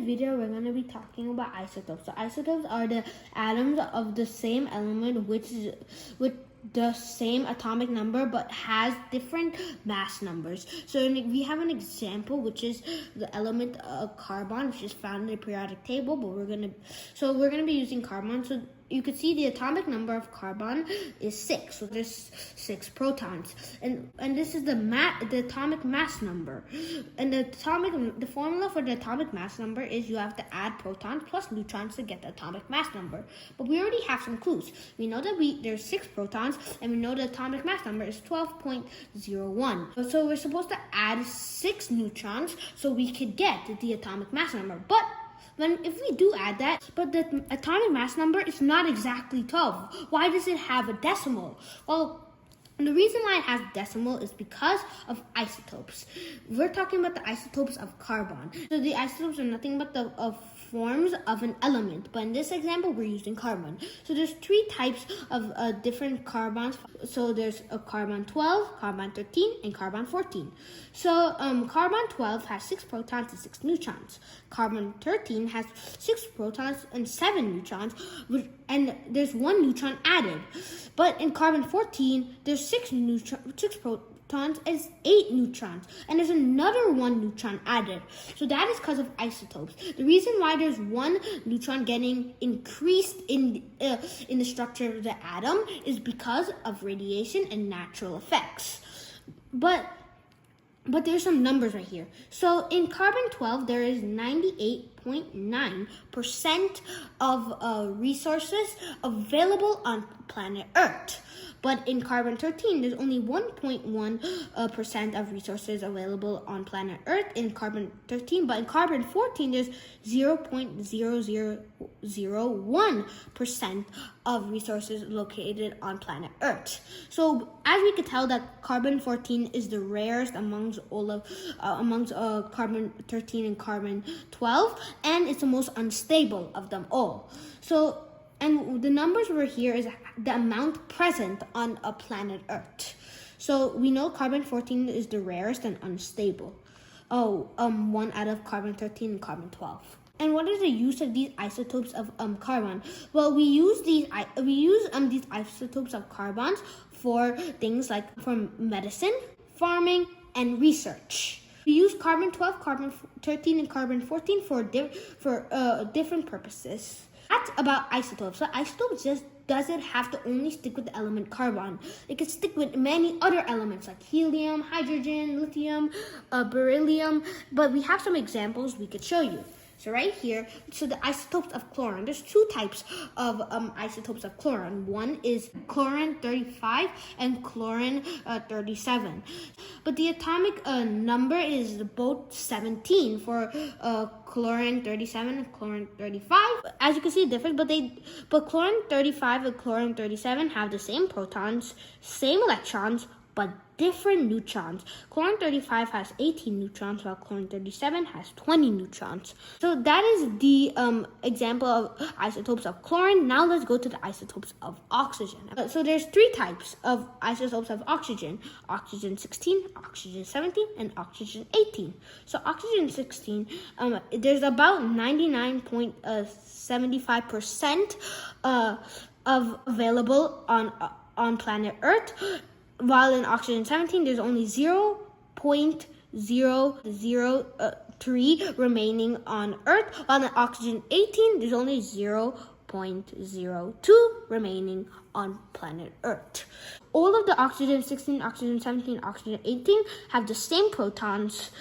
video, we're going to be talking about isotopes. So isotopes are the atoms of the same element with the same atomic number but has different mass numbers. So we have an example, which is the element carbon, which is found in the periodic table. But we're gonna be using carbon. So you can see the atomic number of carbon is 6. So there's 6 protons, and this is the atomic mass number. And the formula for the atomic mass number is you have to add protons plus neutrons to get the atomic mass number. But we already have some clues. We know that there's 6 protons, and we know the atomic mass number is 12.01. So we're supposed to add 6 neutrons so we could get the atomic mass number. But if we do add that, but the atomic mass number is not exactly 12. Why does it have a decimal? Well, the reason why it has decimal is because of isotopes. We're talking about the isotopes of carbon. So the isotopes are nothing but the forms of an element. But in this example, we're using carbon. So there's 3 types of different carbons. So there's a carbon 12, carbon 13, and carbon 14. So carbon 12 has 6 protons and 6 neutrons. Carbon 13 has 6 protons and 7 neutrons, and there's 1 neutron added. But in carbon 14, there's 6 protons and 8 neutrons, and there's another 1 neutron added. So that is because of isotopes. The reason why there's 1 neutron getting increased in the structure of the atom is because of radiation and natural effects. But there's some numbers right here. So in carbon 12, there is 98.9% of resources available on planet Earth. But in carbon 13, there's only 1.1% of resources available on planet Earth in carbon 13. But in carbon 14, there's 0.0001% of resources located on planet Earth. So as we could tell, that carbon 14 is the rarest amongst carbon 13 and carbon 12, and it's the most unstable of them all. So, and the numbers over here is the amount present on a planet Earth. So we know carbon 14 is the rarest and unstable. One out of carbon 13 and carbon 12. And what is the use of these isotopes of carbon? Well, we use these isotopes of carbon for things like for medicine, farming, and research. We use carbon 12, carbon 13, and carbon 14 for different purposes. That's about isotopes. So isotopes just doesn't have to only stick with the element carbon. It can stick with many other elements like helium, hydrogen, lithium, beryllium. But we have some examples we could show you. So right here, so the isotopes of chlorine. There's 2 types of isotopes of chlorine. One is chlorine 35 and chlorine 37. But the atomic number is both 17 for chlorine 37 and chlorine 35. As you can see, different, but chlorine 35 and chlorine 37 have the same protons, same electrons, but different neutrons. Chlorine 35 has 18 neutrons, while chlorine 37 has 20 neutrons. So that is the example of isotopes of chlorine. Now let's go to the isotopes of oxygen. So there's 3 types of isotopes of oxygen: oxygen 16, oxygen 17, and oxygen 18. So oxygen 16, there's about 99.75% of available on planet Earth. While in oxygen 17, there's only 0.003 remaining on Earth. While in oxygen 18, there's only 0.02 remaining on planet Earth. All of the oxygen 16, oxygen 17, oxygen 18 have the same protons,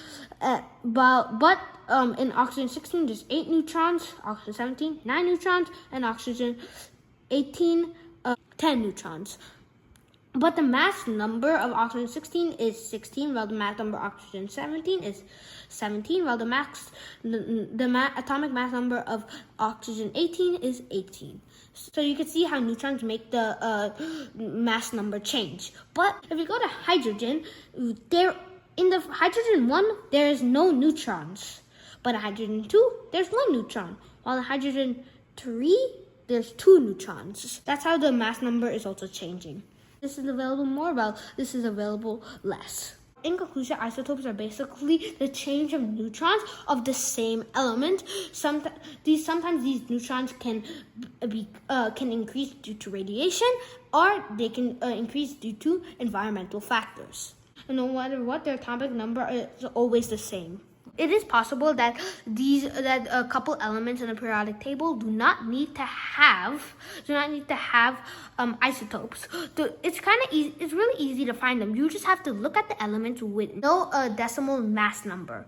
but in oxygen 16, there's 8 neutrons, oxygen 17, 9 neutrons, and oxygen 18, 10 neutrons. But the mass number of oxygen 16 is 16, while the mass number of oxygen 17 is 17, while the atomic mass number of oxygen 18 is 18. So you can see how neutrons make the mass number change. But if we go to hydrogen, in the hydrogen 1, there is no neutrons. But in hydrogen 2, there's 1 neutron. While in hydrogen 3, there's 2 neutrons. That's how the mass number is also changing. This is available more, well, this is available less. in conclusion, isotopes are basically the change of neutrons of the same element. Sometimes these neutrons can increase due to radiation, or they can increase due to environmental factors. And no matter what, their atomic number is always the same. It is possible that a couple elements in the periodic table do not need to have isotopes. So it's kind of easy. It's really easy to find them. You just have to look at the elements with no decimal mass number.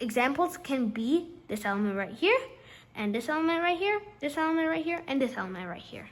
Examples can be this element right here, and this element right here, this element right here, and this element right here.